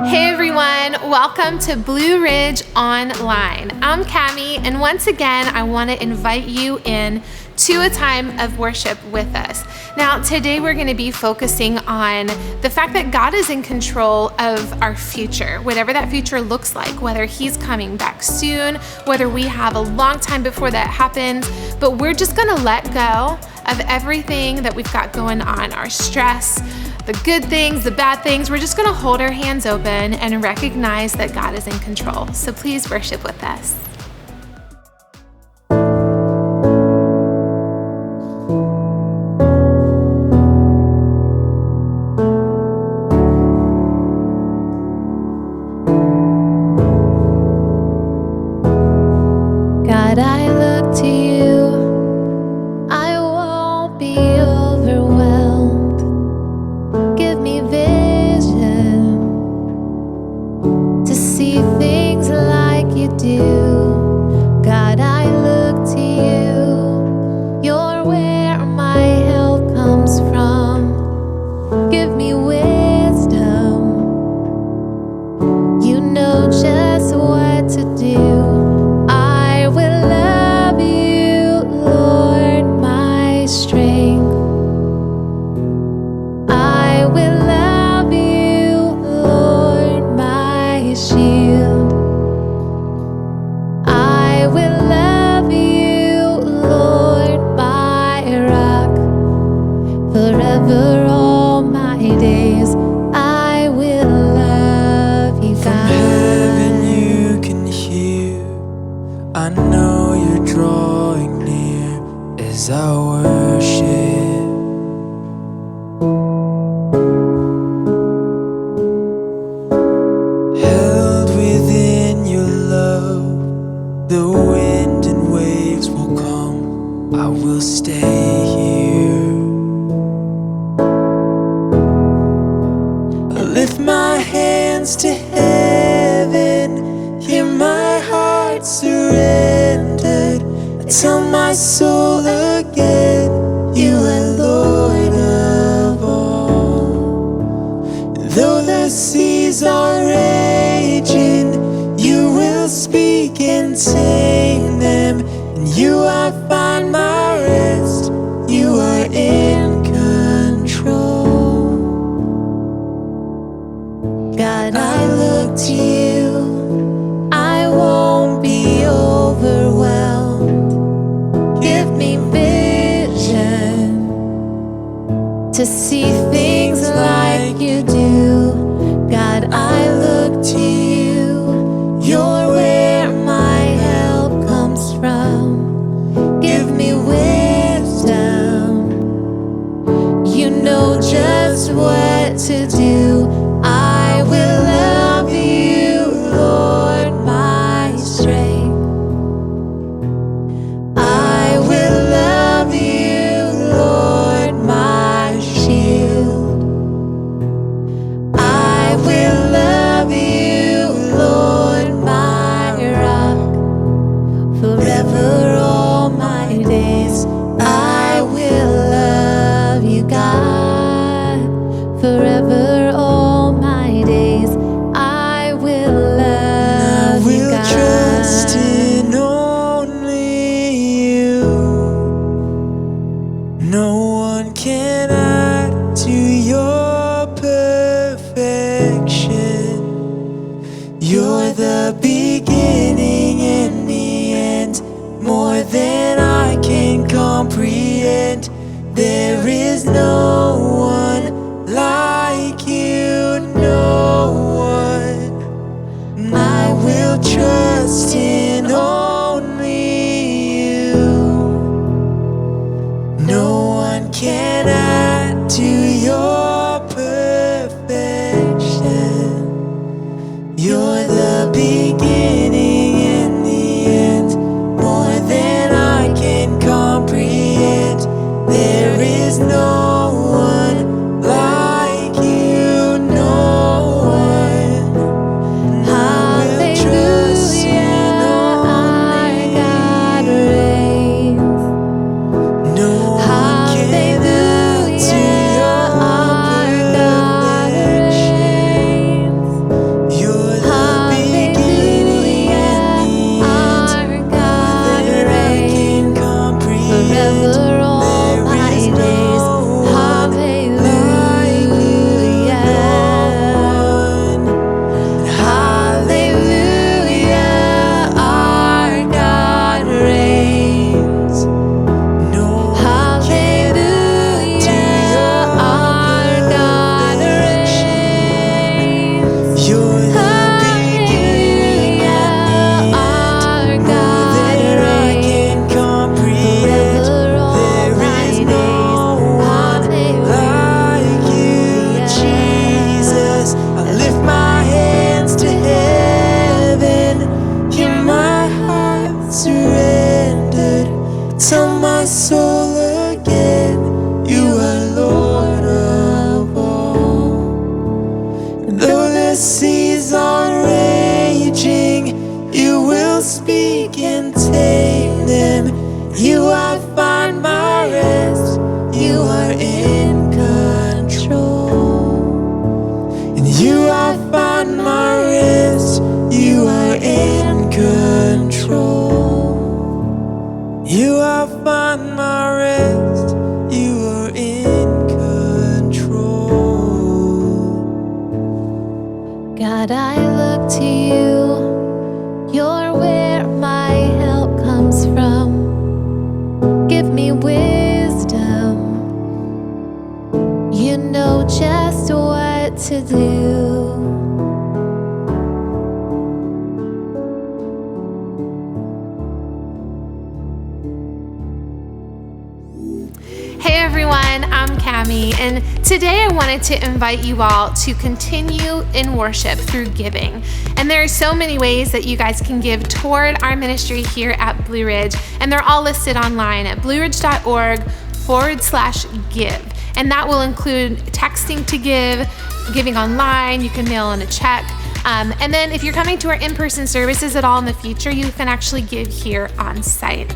Hey everyone, welcome to Blue Ridge Online. I'm Cami, and once again, I want to invite you in to a time of worship with us. Now, today we're going to be focusing on the fact that God is in control of our future, whatever that future looks like, whether He's coming back soon, whether we have a long time before that happens, but we're just going to let go of everything that we've got going on, our stress, the good things, the bad things. We're just going to hold our hands open and recognize that God is in control. So please worship with us. God, I look to you. I won't be overwhelmed. Give me vision to see things like you do. God, I look to you. You're where my help comes from. Give me wisdom. You know just what to do. I will love you, Lord, my strength. I will love you, Lord, my shield. I will love you, Lord, my rock. Forever all my days, I will love you, From God. heaven you can hear. I know you're drawing near as I worship. Held within your love, the wind and waves will come. I will stay here. I lift my hands to heaven, hear my heart surrendered. I tell my soul again, you are Lord of all. Though the seas are raging, you will speak and tame them. In you I find my rest, you are in control. God, I look to you. I won't be overwhelmed. Give me vision to see things like you do. God, I look to you. You're where my help comes from. Give me wisdom. You know just what to do. I will love you, Lord, my strength. I will love you, Lord, my shield. I will love you, Lord, my rock. Forever all my days, I will love you, God. Forever all my days, I will love you, We'll God. trust in only you. No one can add to your perfection. You're the beginning and the end, more than I can comprehend. There is no one like you, no one. I will trust in only you. No one can add to your perfection. You're the beginning seas are raging, you will speak and tame them. You I find my rest, you are in control. In you I find my rest, you are in control. You I find my rest, you are in control. God, I look to you. You're where my help comes from. Give me wisdom. You know just what to do. Hey everyone, I'm Cami, and today I wanted to invite you all to continue in worship through giving. And there are so many ways that you guys can give toward our ministry here at Blue Ridge, and they're all listed online at blueridge.org/give. And that will include texting to give, giving online, you can mail in a check. And then if you're coming to our in-person services at all in the future, you can actually give here on site.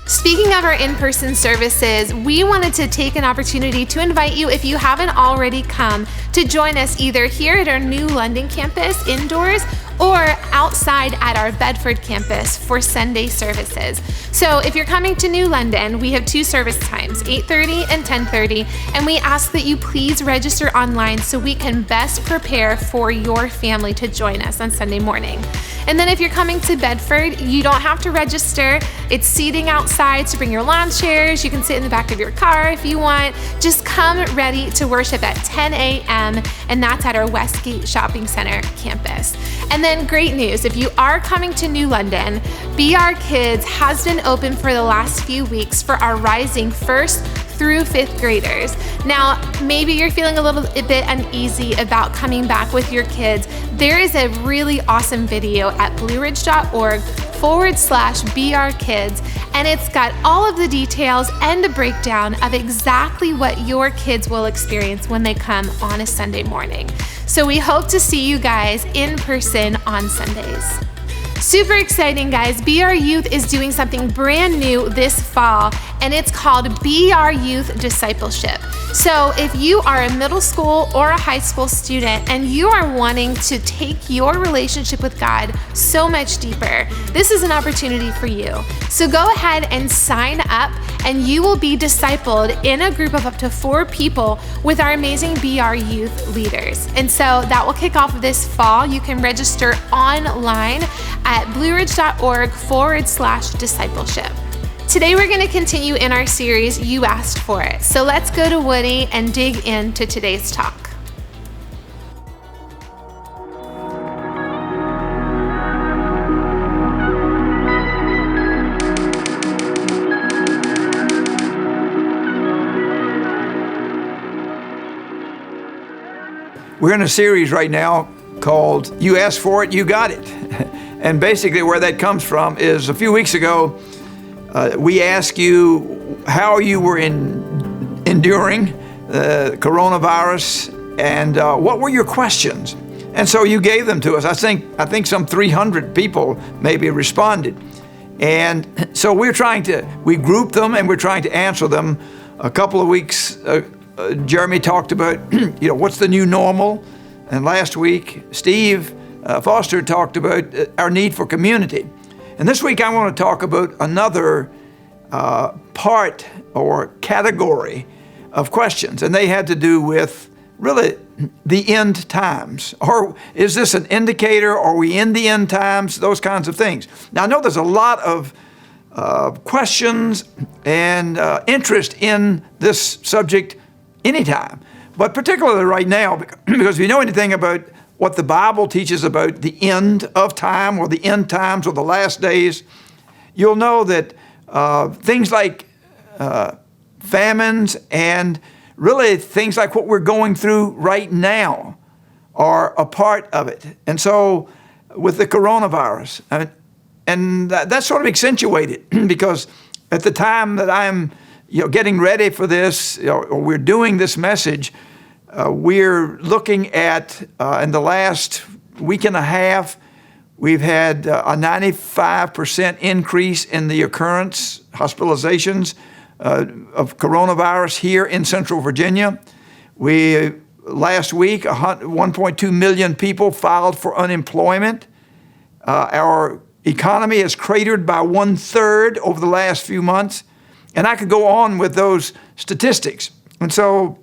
Speaking of our in-person services, we wanted to take an opportunity to invite you, if you haven't already come, to join us either here at our new London campus indoors or outside at our Bedford campus for Sunday services. So if you're coming to New London, we have two service times, 8:30 and 10:30, and we ask that you please register online so we can best prepare for your family to join us on Sunday morning. And then if you're coming to Bedford, you don't have to register. It's seating outside, so bring your lawn chairs. You can sit in the back of your car if you want. Just come ready to worship at 10 a.m., and that's at our Westgate Shopping Center campus. And then great news, if you are coming to New London, Be Our Kids has been open for the last few weeks for our rising first through fifth graders. Now, maybe you're feeling a little bit uneasy about coming back with your kids. There is a really awesome video at blueridge.org/beourkids, and it's got all of the details and a breakdown of exactly what your kids will experience when they come on a Sunday morning. So we hope to see you guys in person on Sundays. Super exciting, guys. Be Our Youth is doing something brand new this fall, and it's called Be Our Youth Discipleship. So if you are a middle school or a high school student and you are wanting to take your relationship with God so much deeper, this is an opportunity for you. So go ahead and sign up, and you will be discipled in a group of up to 4 people with our amazing Be Our Youth leaders. And so that will kick off this fall. You can register online at blueridge.org/discipleship. Today we're going to continue in our series, You Asked For It. So let's go to Woody and dig into today's talk. We're in a series right now called You Asked For It, You Got It. And basically where that comes from is a few weeks ago, we asked you how you were enduring the coronavirus and what were your questions. And so you gave them to us. I think some 300 people maybe responded. And so we grouped them and we're trying to answer them. A couple of weeks, Jeremy talked about, what's the new normal? And last week, Steve Foster talked about our need for community. And this week I want to talk about another part or category of questions, and they had to do with really the end times. Or is this an indicator? Are we in the end times? Those kinds of things. Now I know there's a lot of questions and interest in this subject anytime, but particularly right now, because if you know anything about what the Bible teaches about the end of time or the end times or the last days, you'll know that things like famines and really things like what we're going through right now are a part of it. And so with the coronavirus, and that's sort of accentuated because at the time that I'm getting ready for this, or we're doing this message, we're looking at, in the last week and a half, we've had a 95% increase in the occurrence, hospitalizations of coronavirus here in Central Virginia. Last week, 1.2 million people filed for unemployment. Our economy has cratered by 1/3 over the last few months. And I could go on with those statistics. And so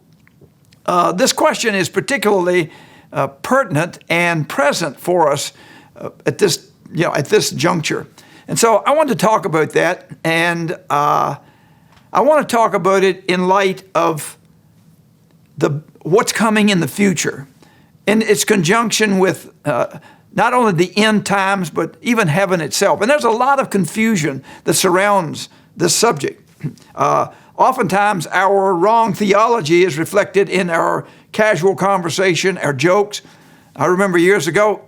this question is particularly pertinent and present for us at this juncture. And so I want to talk about that, and I want to talk about it in light of what's coming in the future, in its conjunction with not only the end times, but even heaven itself. And there's a lot of confusion that surrounds this subject. Oftentimes, our wrong theology is reflected in our casual conversation, our jokes. I remember years ago,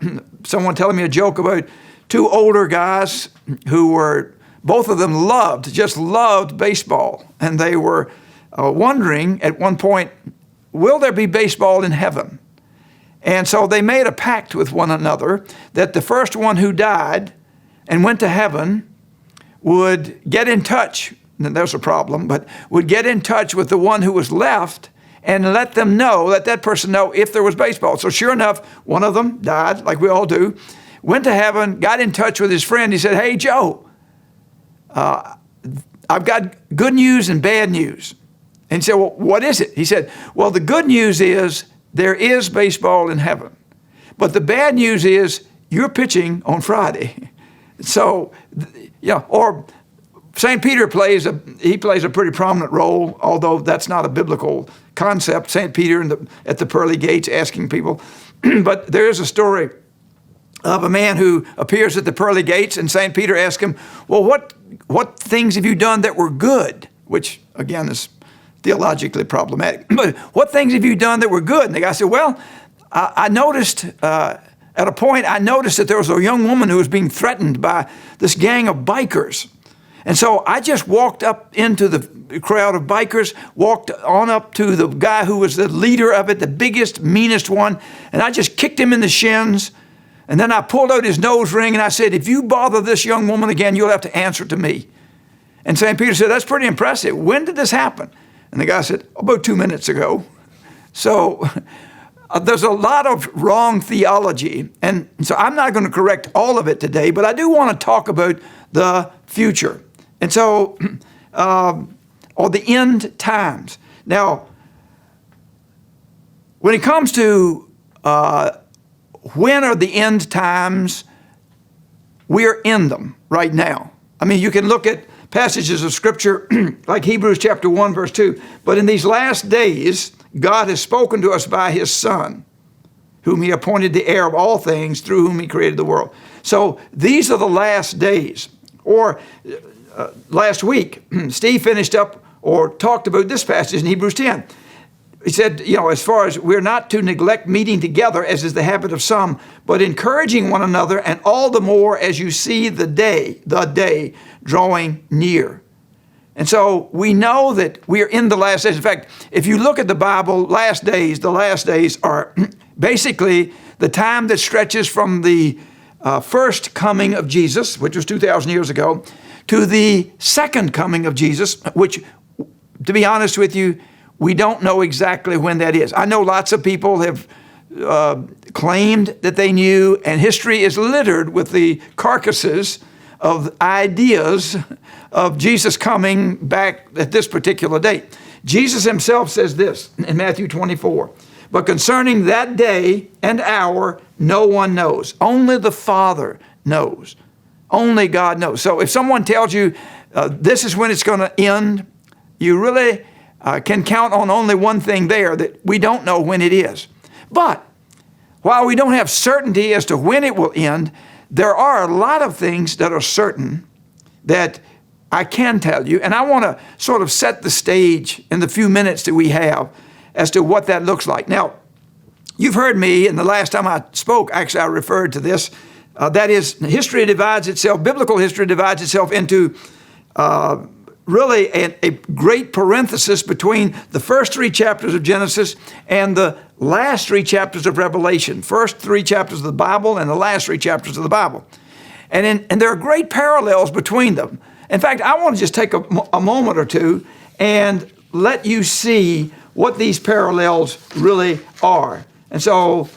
someone telling me a joke about two older guys who were, both of them just loved baseball. And they were wondering at one point, will there be baseball in heaven? And so they made a pact with one another that the first one who died and went to heaven would get in touch. And there's a problem, but would get in touch with the one who was left and let that person know if there was baseball. So sure enough, one of them died, like we all do, went to heaven, got in touch with his friend. He said, "Hey, Joe, I've got good news and bad news." And he said, "Well, what is it?" He said, "Well, the good news is there is baseball in heaven. But the bad news is you're pitching on Friday." So, or St. Peter plays a pretty prominent role, although that's not a biblical concept. St. Peter at the pearly gates asking people. But there is a story of a man who appears at the pearly gates, and St. Peter asks him, "Well, what things have you done that were good?" Which, again, is theologically problematic. But what things have you done that were good? And the guy said, "Well, I noticed, at a point, I noticed that there was a young woman who was being threatened by this gang of bikers. And so I just walked up into the crowd of bikers, walked on up to the guy who was the leader of it, the biggest, meanest one, and I just kicked him in the shins. And then I pulled out his nose ring and I said, 'If you bother this young woman again, you'll have to answer to me.'" And St. Peter said, "That's pretty impressive. When did this happen?" And the guy said, "About 2 minutes ago." So there's a lot of wrong theology. And so I'm not going to correct all of it today, but I do want to talk about the future. And so, or the end times. Now, when it comes to when are the end times, we're in them right now. I mean, you can look at passages of Scripture like Hebrews chapter 1, verse 2. "But in these last days, God has spoken to us by His Son, whom He appointed the heir of all things, through whom He created the world." So these are the last days. Or last week, Steve finished up or talked about this passage in Hebrews 10. He said, as far as we're not to neglect meeting together, as is the habit of some, but encouraging one another, and all the more as you see the day drawing near. And so we know that we are in the last days. In fact, if you look at the Bible, the last days are basically the time that stretches from the first coming of Jesus, which was 2,000 years ago, to the second coming of Jesus, which, to be honest with you, we don't know exactly when that is. I know lots of people have claimed that they knew, and history is littered with the carcasses of ideas of Jesus coming back at this particular date. Jesus Himself says this in Matthew 24, "But concerning that day and hour, no one knows. Only the Father knows. Only God knows." So if someone tells you this is when it's going to end, you really can count on only one thing there, that we don't know when it is. But while we don't have certainty as to when it will end, there are a lot of things that are certain that I can tell you. And I want to sort of set the stage in the few minutes that we have as to what that looks like. Now, you've heard me, and the last time I spoke, actually I referred to this. That is, biblical history divides itself into really a great parenthesis between the first 3 chapters of Genesis and the last 3 chapters of Revelation. First 3 chapters of the Bible and the last 3 chapters of the Bible. And there are great parallels between them. In fact, I want to just take a moment or two and let you see what these parallels really are. And so,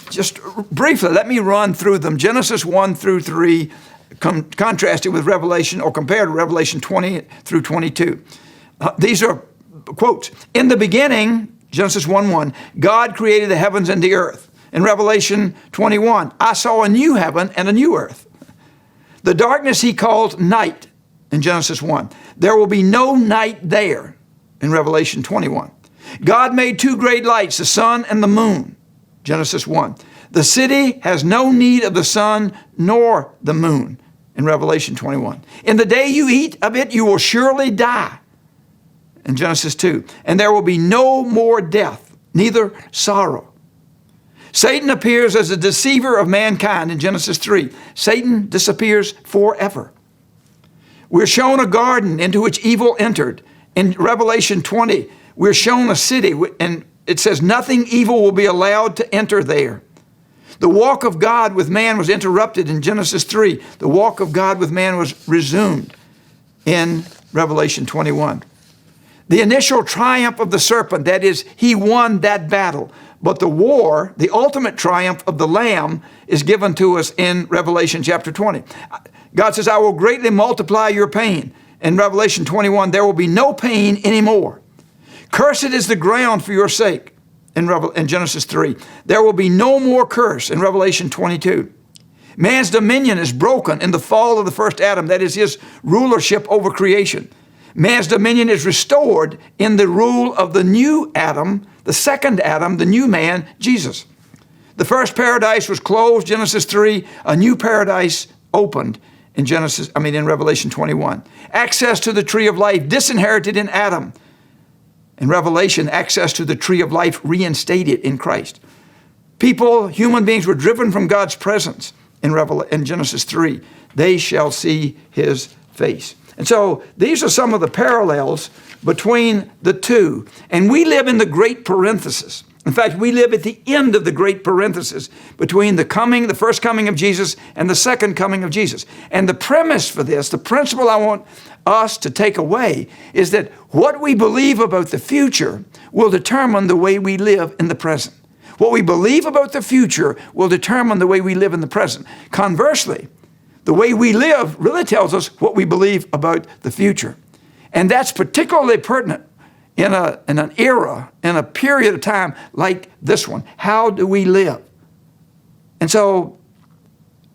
just briefly, let me run through them. Genesis 1 through 3, contrasted with Revelation, or compared to Revelation 20 through 22. These are quotes. In the beginning, Genesis 1:1, God created the heavens and the earth. In Revelation 21, I saw a new heaven and a new earth. The darkness he called night in Genesis 1. There will be no night there in Revelation 21. God made 2 great lights, the sun and the moon, Genesis 1. The city has no need of the sun nor the moon in Revelation 21. In the day you eat of it, you will surely die in Genesis 2. And there will be no more death, neither sorrow. Satan appears as a deceiver of mankind in Genesis 3. Satan disappears forever. We're shown a garden into which evil entered. In Revelation 20, we're shown a city, and it says nothing evil will be allowed to enter there. The walk of God with man was interrupted in Genesis 3. The walk of God with man was resumed in Revelation 21. The initial triumph of the serpent, that is, he won that battle. But the war, the ultimate triumph of the Lamb, is given to us in Revelation chapter 20. God says, I will greatly multiply your pain. In Revelation 21, there will be no pain anymore. Cursed is the ground for your sake in Genesis 3. There will be no more curse in Revelation 22. Man's dominion is broken in the fall of the first Adam, that is his rulership over creation. Man's dominion is restored in the rule of the new Adam, the second Adam, the new man, Jesus. The first paradise was closed, Genesis 3. A new paradise opened in Revelation 21. Access to the tree of life disinherited in Adam. In Revelation, access to the tree of life reinstated in Christ. People, human beings, were driven from God's presence in Genesis 3. They shall see his face. And so these are some of the parallels between the two. And we live in the great parenthesis. In fact, we live at the end of the great parenthesis between the first coming of Jesus and the second coming of Jesus. And the premise for this, the principle I want us to take away, is that what we believe about the future will determine the way we live in the present. What we believe about the future will determine the way we live in the present. Conversely, the way we live really tells us what we believe about the future. And that's particularly pertinent in an era, in a period of time like this one. How do we live? And so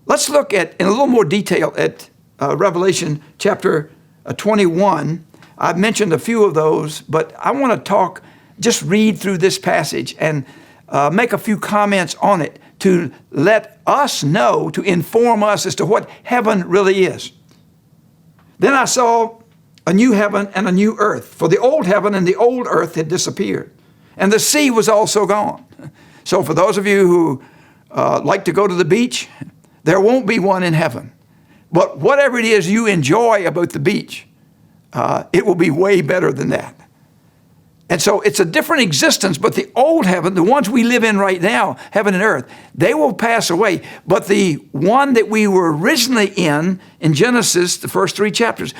let's look in a little more detail at Revelation chapter 21. I've mentioned a few of those, but I want to just read through this passage and make a few comments on it to let us know, to inform us as to what heaven really is. Then I saw a new heaven and a new earth, for the old heaven and the old earth had disappeared, and the sea was also gone. So for those of you who like to go to the beach, there won't be one in heaven. But whatever it is you enjoy about the beach, it will be way better than that. And so it's a different existence, but the old heaven, the ones we live in right now, heaven and earth, they will pass away. But the one that we were originally in Genesis, the first 3 chapters,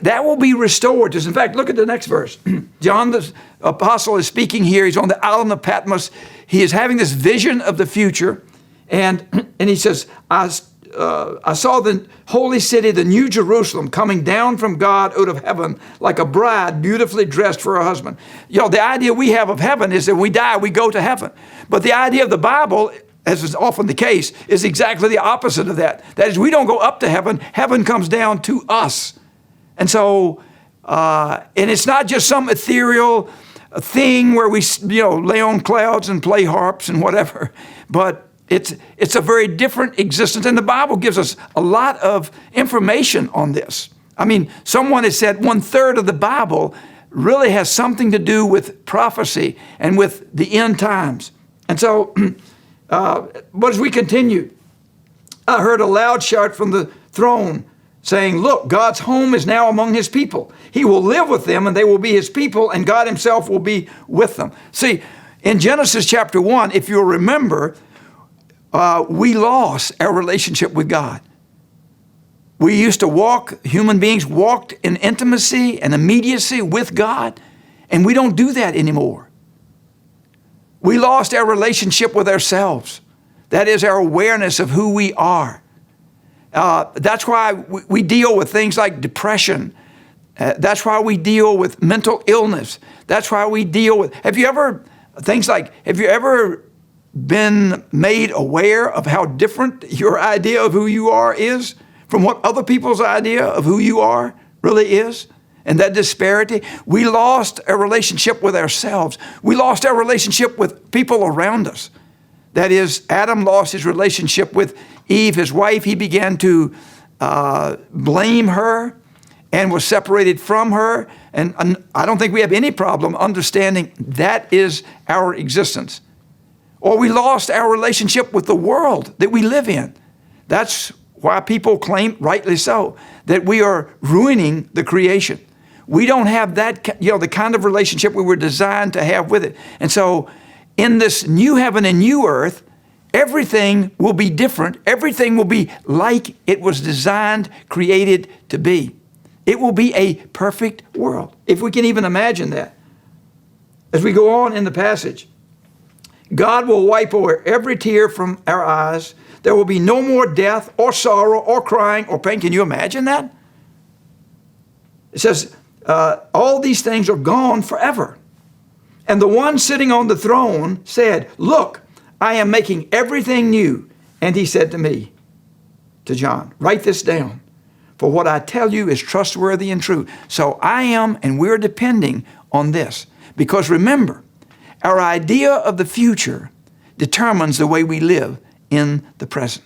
that will be restored. In fact, look at the next verse. John the apostle is speaking here. He's on the island of Patmos. He is having this vision of the future. And he says, I saw the holy city, the new Jerusalem, coming down from God out of heaven like a bride beautifully dressed for her husband. The idea we have of heaven is that when we die, we go to heaven. But the idea of the Bible, as is often the case, is exactly the opposite of that. That is, we don't go up to heaven. Heaven comes down to us. And so, and it's not just some ethereal thing where we, lay on clouds and play harps and whatever, but it's a very different existence, and the Bible gives us a lot of information on this. I mean, someone has said 1/3 of the Bible really has something to do with prophecy and with the end times. And so, but as we continue, I heard a loud shout from the throne saying, look, God's home is now among his people. He will live with them and they will be his people and God himself will be with them. See, in Genesis chapter 1, if you'll remember, we lost our relationship with God. We used to walk, human beings walked in intimacy and immediacy with God, and we don't do that anymore. We lost our relationship with ourselves. That is our awareness of who we are. That's why we deal with things like depression. That's why we deal with mental illness. That's why we deal with, have you ever been made aware of how different your idea of who you are is from what other people's idea of who you are really is? And that disparity, we lost our relationship with ourselves. We lost our relationship with people around us. That is, Adam lost his relationship with Eve, his wife. He began to blame her and was separated from her. And I don't think we have any problem understanding that is our existence. Or we lost our relationship with the world that we live in. That's why people claim, rightly so, that we are ruining the creation. We don't have that, the kind of relationship we were designed to have with it. And so in this new heaven and new earth, everything will be different. Everything will be like it was designed, created to be. It will be a perfect world, if we can even imagine that. As we go on in the passage, God will wipe away every tear from our eyes. There will be no more death or sorrow or crying or pain. Can you imagine that? It says, all these things are gone forever. And the one sitting on the throne said, look, I am making everything new. And he said to me, to John, write this down, for what I tell you is trustworthy and true. So I am, and we're depending on this. Because remember, our idea of the future determines the way we live in the present.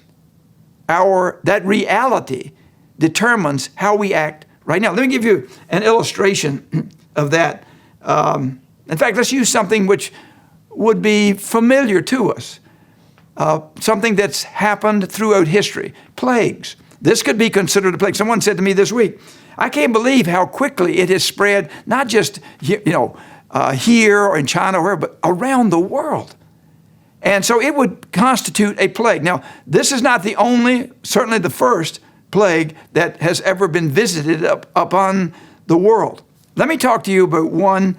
That reality determines how we act right now. Let me give you an illustration of that. In fact, let's use something which would be familiar to us, something that's happened throughout history, plagues. This could be considered a plague. Someone said to me this week, I can't believe how quickly it has spread, not just here or in China or wherever, but around the world. And so it would constitute a plague. Now, this is not the only, certainly the first plague that has ever been visited upon the world. Let me talk to you about one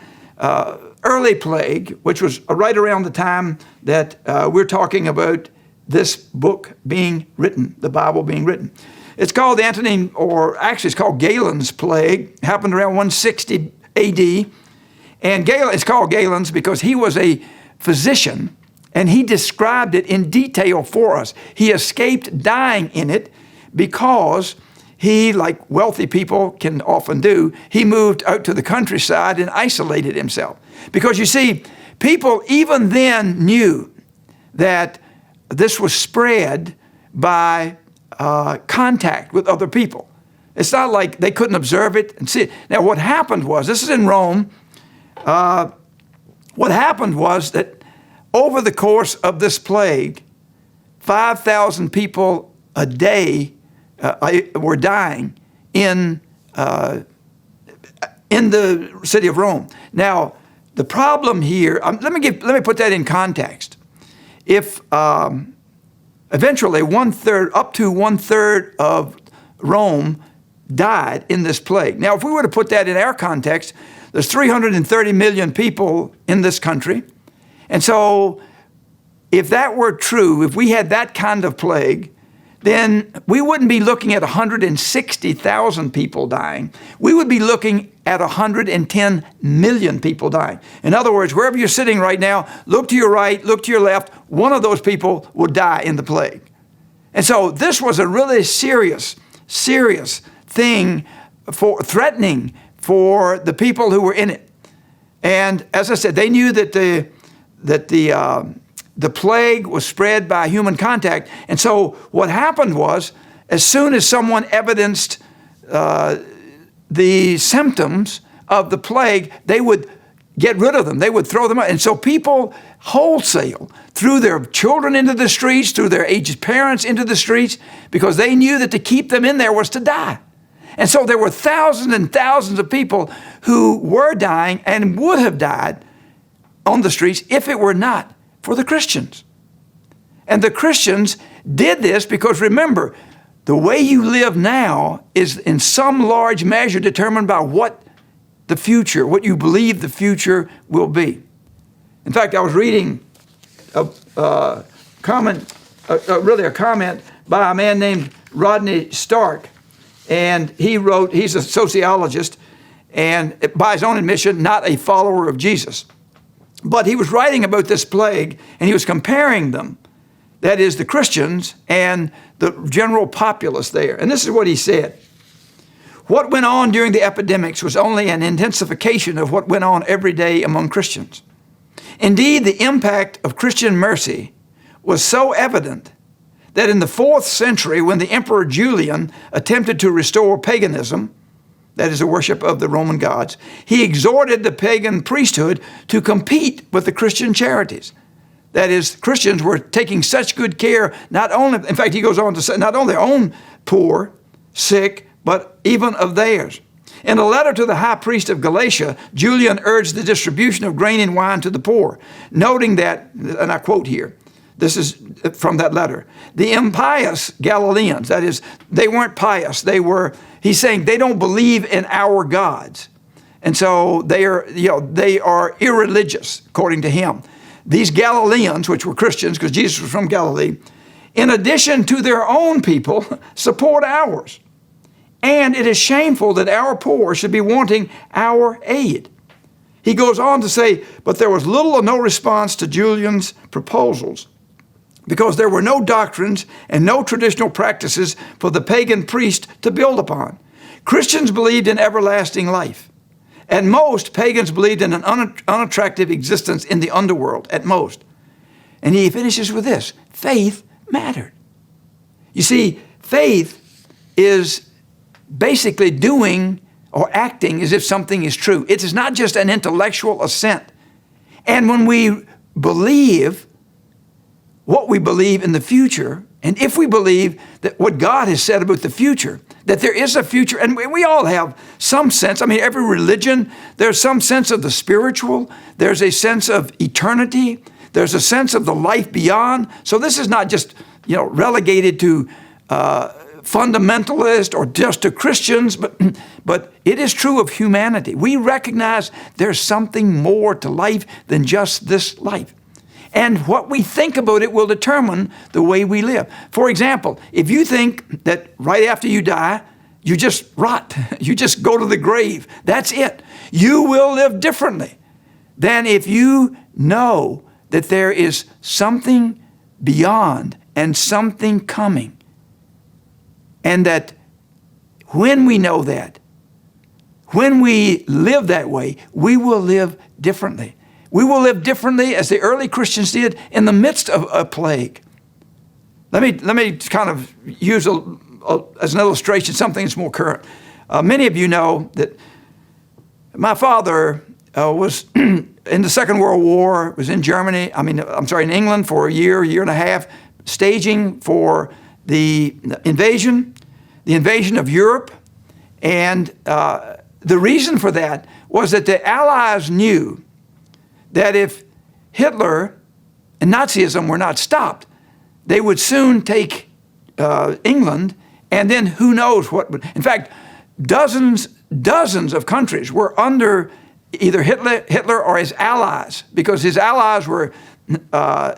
early plague, which was right around the time that we're talking about this book being written, the Bible being written. It's called it's called Galen's plague. It happened around 160 AD. And it's called Galen's because he was a physician and he described it in detail for us. He escaped dying in it because he, like wealthy people can often do, he moved out to the countryside and isolated himself. Because you see, people even then knew that this was spread by contact with other people. It's not like they couldn't observe it and see it. Now, what happened was, this is in Rome, what happened was that over the course of this plague, 5,000 people a day were dying in the city of Rome. Now, the problem here, let me put that in context. If eventually up to one third of Rome died in this plague. Now, if we were to put that in our context, there's 330 million people in this country. And so if that were true, if we had that kind of plague, then we wouldn't be looking at 160,000 people dying. We would be looking at 110 million people dying. In other words, wherever you're sitting right now, look to your right, look to your left, one of those people will die in the plague. And so this was a really serious thing threatening for the people who were in it. And as I said, they knew that the plague was spread by human contact. And so what happened was, as soon as someone evidenced the symptoms of the plague, they would get rid of them. They would throw them out. And so people wholesale threw their children into the streets, threw their aged parents into the streets, because they knew that to keep them in there was to die. And so there were thousands and thousands of people who were dying and would have died on the streets if it were not for the Christians. And the Christians did this because, remember, the way you live now is in some large measure determined by what you believe the future will be. In fact, I was reading a comment by a man named Rodney Stark, and he wrote, he's a sociologist, and by his own admission, not a follower of Jesus. But he was writing about this plague, and he was comparing them, that is, the Christians and the general populace there. And this is what he said. What went on during the epidemics was only an intensification of what went on every day among Christians. Indeed, the impact of Christian mercy was so evident that in the 4th century, when the Emperor Julian attempted to restore paganism, that is the worship of the Roman gods, he exhorted the pagan priesthood to compete with the Christian charities. That is, Christians were taking such good care, not only, in fact, he goes on to say, not only their own poor, sick, but even of theirs. In a letter to the high priest of Galatia, Julian urged the distribution of grain and wine to the poor, noting that, and I quote here, this is from that letter, the impious Galileans, that is, they weren't pious, he's saying they don't believe in our gods. And so they are irreligious, according to him. These Galileans, which were Christians, because Jesus was from Galilee, in addition to their own people, support ours. And it is shameful that our poor should be wanting our aid. He goes on to say, but there was little or no response to Julian's proposals, because there were no doctrines and no traditional practices for the pagan priest to build upon. Christians believed in everlasting life. At most, pagans believed in an unattractive existence in the underworld, at most. And he finishes with this, faith mattered. You see, faith is basically doing or acting as if something is true. It is not just an intellectual assent. And when we believe what we believe in the future, and if we believe that what God has said about the future, that there is a future, and we all have some sense, I mean, every religion, there's some sense of the spiritual, there's a sense of eternity, there's a sense of the life beyond. So this is not just, relegated to fundamentalists or just to Christians, but it is true of humanity. We recognize there's something more to life than just this life. And what we think about it will determine the way we live. For example, if you think that right after you die, you just rot, you just go to the grave, that's it. You will live differently than if you know that there is something beyond and something coming. And that when we know that, when we live that way, we will live differently. We will live differently as the early Christians did in the midst of a plague. Let me kind of use as an illustration something that's more current. Many of you know that my father was in the Second World War, was in in England for a year and a half, staging for the invasion of Europe. And the reason for that was that the Allies knew that if Hitler and Nazism were not stopped, they would soon take England, and then who knows what would. In fact, dozens of countries were under either Hitler or his allies, because his allies were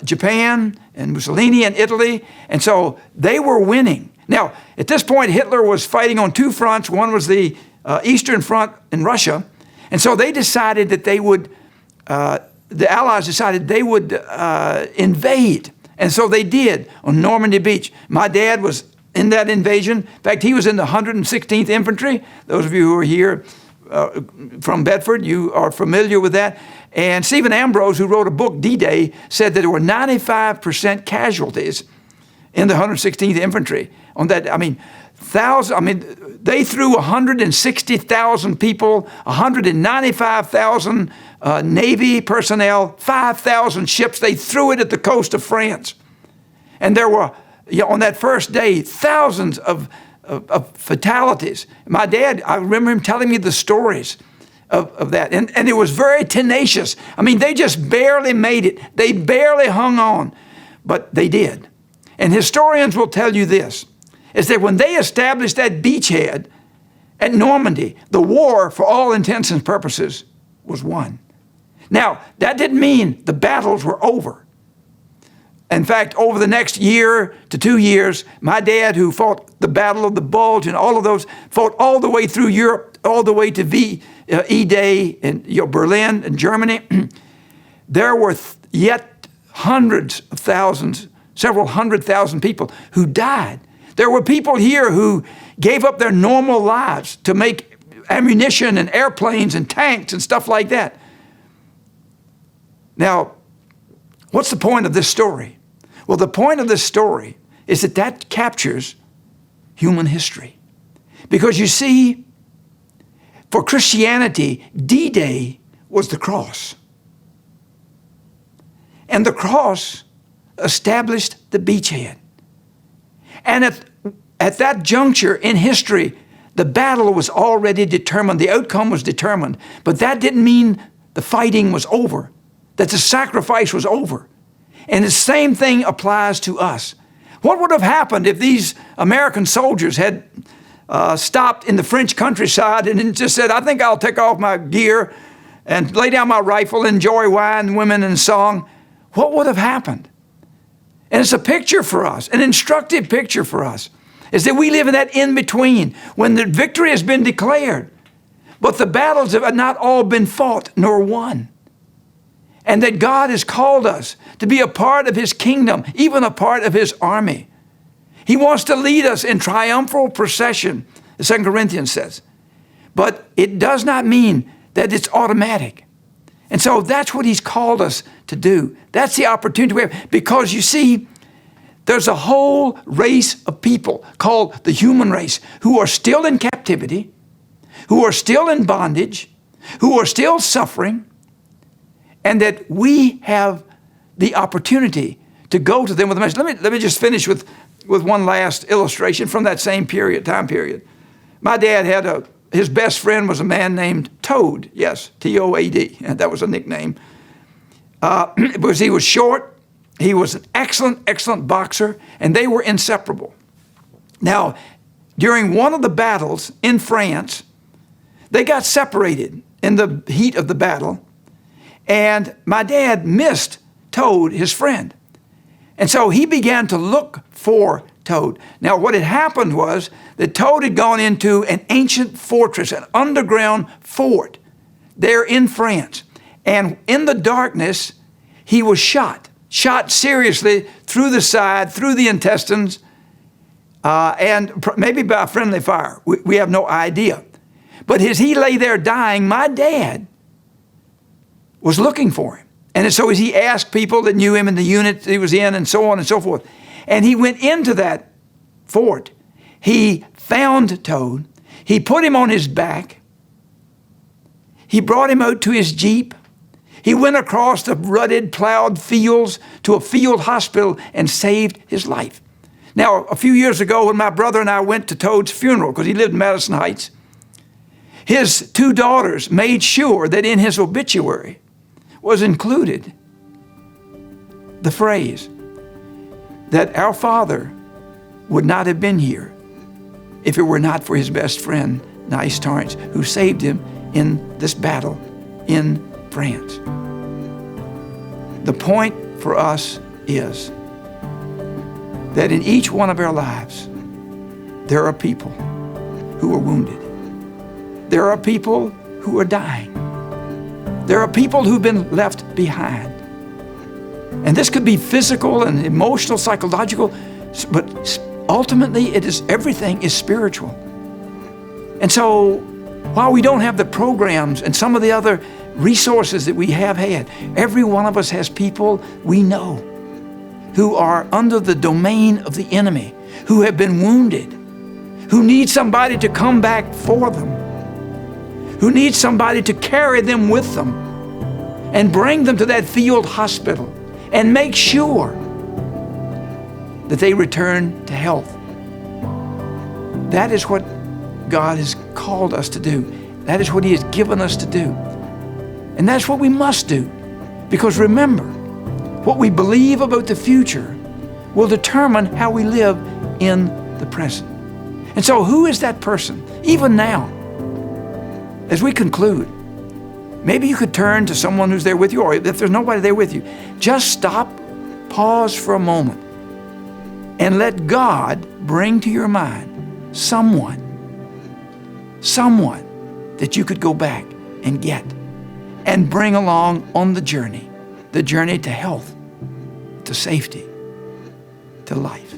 Japan and Mussolini and Italy, and so they were winning. Now, at this point, Hitler was fighting on two fronts. One was the Eastern Front in Russia, and so they decided that they would. The Allies decided they would invade. And so they did on Normandy Beach. My dad was in that invasion. In fact, he was in the 116th Infantry. Those of you who are here from Bedford, you are familiar with that. And Stephen Ambrose, who wrote a book, D-Day, said that there were 95% casualties in the 116th Infantry. On that, they threw 160,000 people, 195,000 Navy personnel, 5,000 ships. They threw it at the coast of France. And there were, on that first day, thousands of fatalities. My dad, I remember him telling me the stories of that. And it was very tenacious. I mean, they just barely made it. They barely hung on, but they did. And historians will tell you this, is that when they established that beachhead at Normandy, the war, for all intents and purposes, was won. Now, that didn't mean the battles were over. In fact, over the next year to 2 years, my dad, who fought the Battle of the Bulge and all of those, fought all the way through Europe, all the way to E-Day in Berlin and Germany. There were yet hundreds of thousands, several 100,000 people who died. There were people here who gave up their normal lives to make ammunition and airplanes and tanks and stuff like that. Now, what's the point of this story? Well, the point of this story is that captures human history. Because you see, for Christianity, D-Day was the cross. And the cross established the beachhead. And at that juncture in history, the battle was already determined. The outcome was determined. But that didn't mean the fighting was over, that the sacrifice was over. And the same thing applies to us. What would have happened if these American soldiers had stopped in the French countryside and just said, I think I'll take off my gear and lay down my rifle, enjoy wine, women, and song? What would have happened? And it's a picture for us, an instructive picture for us, is that we live in that in-between when the victory has been declared, but the battles have not all been fought nor won. And that God has called us to be a part of His kingdom, even a part of His army. He wants to lead us in triumphal procession, as 2 Corinthians says. But it does not mean that it's automatic. And so that's what He's called us to do. That's the opportunity we have. Because you see, there's a whole race of people called the human race who are still in captivity, who are still in bondage, who are still suffering, and that we have the opportunity to go to them with a message. Let me just finish with one last illustration from that same time period. My dad had his best friend was a man named Toad. Yes, T-O-A-D. And that was a nickname. Because he was short, he was an excellent boxer, and they were inseparable. Now, during one of the battles in France, they got separated in the heat of the battle. And my dad missed Toad, his friend. And so he began to look for Toad. Now, what had happened was that Toad had gone into an ancient fortress, an underground fort there in France. And in the darkness, he was shot seriously through the side, through the intestines, and maybe by a friendly fire. We have no idea. But as he lay there dying, my dad was looking for him. And so as he asked people that knew him in the unit he was in and so on and so forth, and he went into that fort, he found Toad, he put him on his back, he brought him out to his Jeep, he went across the rutted, plowed fields to a field hospital and saved his life. Now, a few years ago when my brother and I went to Toad's funeral, because he lived in Madison Heights, his 2 daughters made sure that in his obituary was included the phrase that our father would not have been here if it were not for his best friend, Nice Torrance, who saved him in this battle in France. The point for us is that in each one of our lives, there are people who are wounded. There are people who are dying. There are people who've been left behind. And this could be physical and emotional, psychological, but ultimately everything is spiritual. And so while we don't have the programs and some of the other resources that we have had, every one of us has people we know who are under the domain of the enemy, who have been wounded, who need somebody to come back for them, who need somebody to carry them with them. and bring them to that field hospital and make sure that they return to health. That is what God has called us to do. That is what He has given us to do. And that's what we must do. Because remember, what we believe about the future will determine how we live in the present. And so who is that person? Even now, as we conclude, maybe you could turn to someone who's there with you, or if there's nobody there with you, just stop, pause for a moment, and let God bring to your mind someone that you could go back and get and bring along on the journey to health, to safety, to life.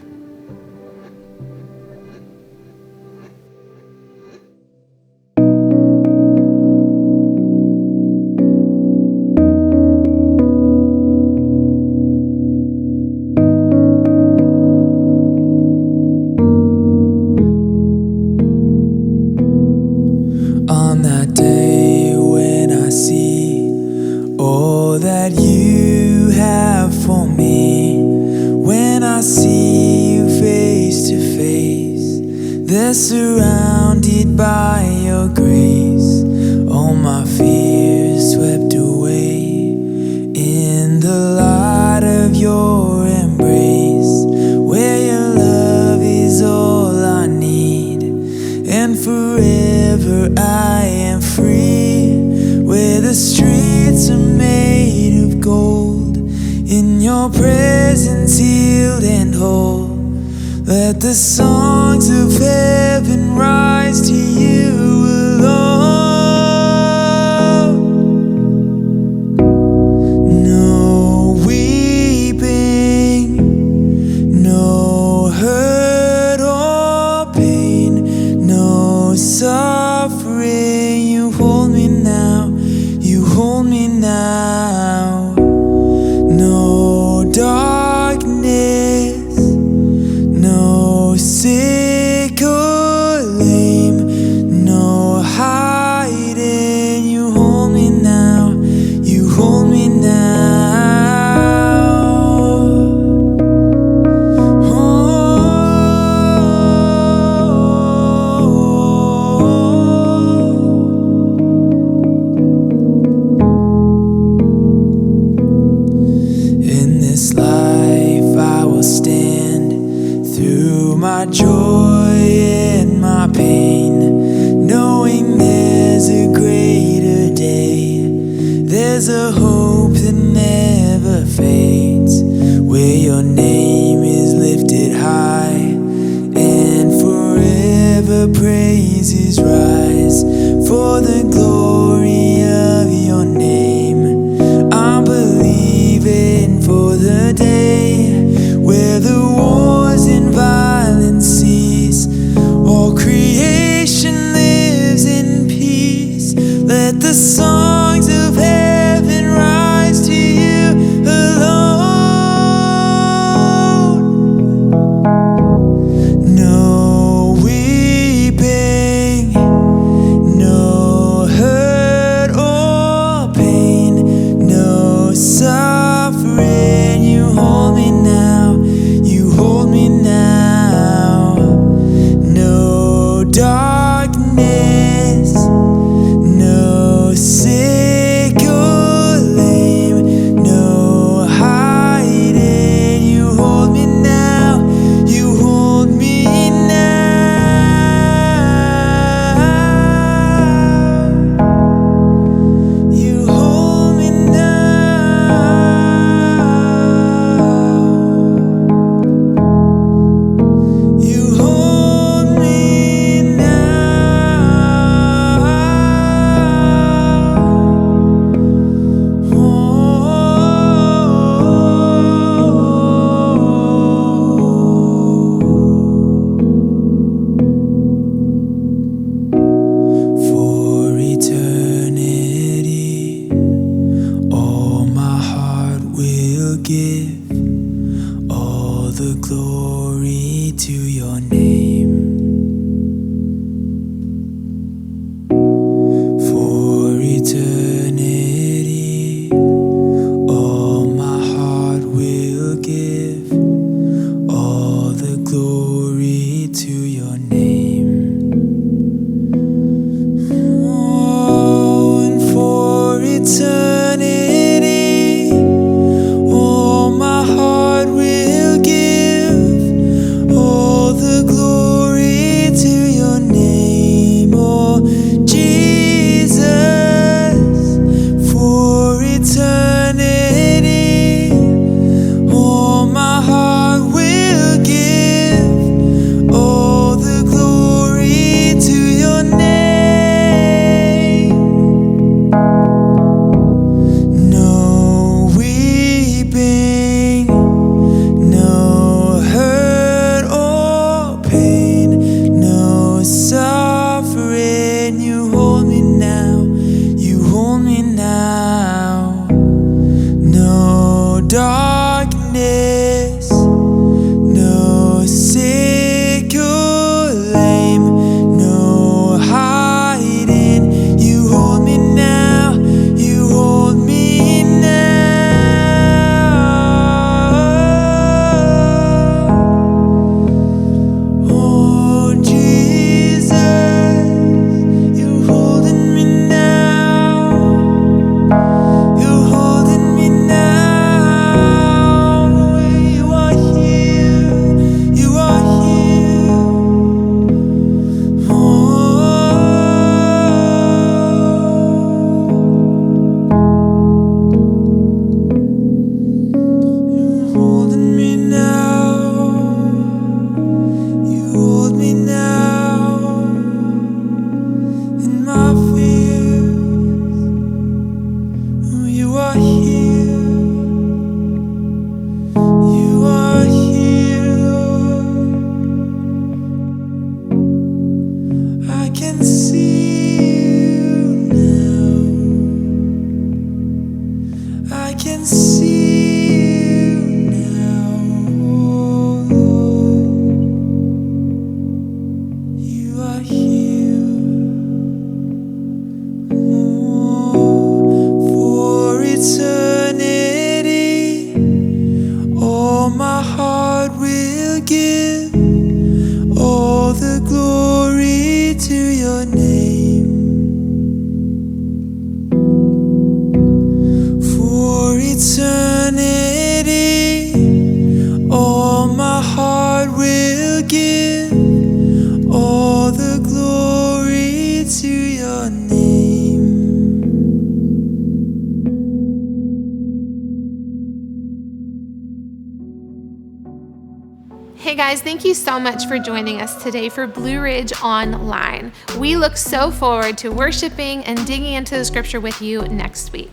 On that day when I see all that you have for me, when I see you face to face, they're surrounded by your grace. All my fears swept away in the light of your embrace, where your love is all I need, and forever I am free, where the streets are made of gold, in your presence healed and whole. Let the songs of heaven rise to you alone. No weeping, no hurt or pain, no suffering. You hold me now, you hold me now. No darkness, no sick or lame, no hiding. You hold me now, you hold me now. In this life I will stand through my joy and my pain, knowing there's a greater day. There's a hope that never fades, where your name is lifted high, and forever praises rise for the glory of your name. I'm believing for the day where the wars and violence cease, all creation lives in peace. Let the songs of heaven rise to you alone. No weeping, no hurt or pain, no suffering. You hold me now, you hold me now. No darkness, no sick or lame, no hiding. You hold me now, you hold me now. You hold me now. You hold me for eternity. All my heart will give all the glory to your name. For eternity, darkness. No sick or lame, no hiding. You hold me now, you hold me now. Oh Jesus, you're holding me now. You're holding me now. You are here. You are here. Oh, you're holding me now. You hold me now in my fears. Oh, you are here. You are here, Lord. I can see you now. I can see you now, oh Lord. You are here. Oh, for eternity, all my heart will give all the glory to your name. For eternity, all my heart will give all the glory to your name. Hey guys, thank you so much for joining us today for Blue Ridge Online. We look so forward to worshiping and digging into the scripture with you next week.